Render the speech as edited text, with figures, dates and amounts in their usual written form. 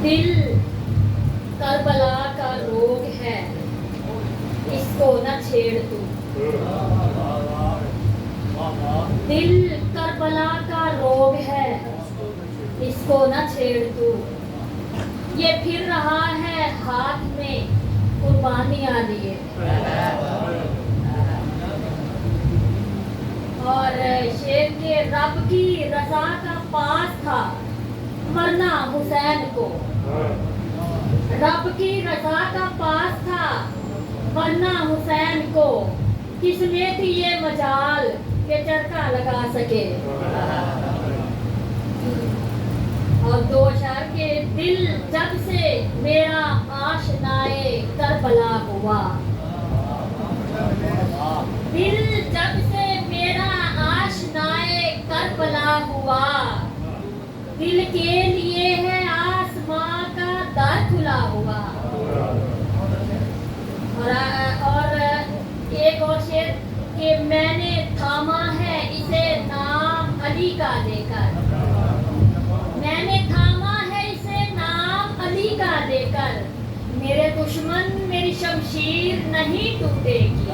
دل کربلا کا روگ ہے، اس کو نہ چھیڑ تو۔ دل کربلا کا روگ ہے، اس کو نہ چھیڑ تو۔ یہ پھر رہا ہے ہاتھ میں قربانیاں لیے۔ اور شیر کے رب کی رضا کا پاس تھا مرنا حسین کو، رب کی رضا کا پاس تھا مرنا حسین کو، کس میں تھی یہ مجال کہ چرکا لگا سکے۔ اور دو اشعار کے دل جب سے میرا آشنائے کربلا ہوا، دل جب سے میرا آشنائے کربلا ہوا، دل کے لیے ہے آسماں کا در کھلا ہوا۔ اور ایک اور شعر کہ میں نے تھاما ہے اسے نام علی کا دے کر، میں نے تھاما ہے اسے نام علی کا دے کر، میرے دشمن میری شمشیر نہیں ٹوٹے گی۔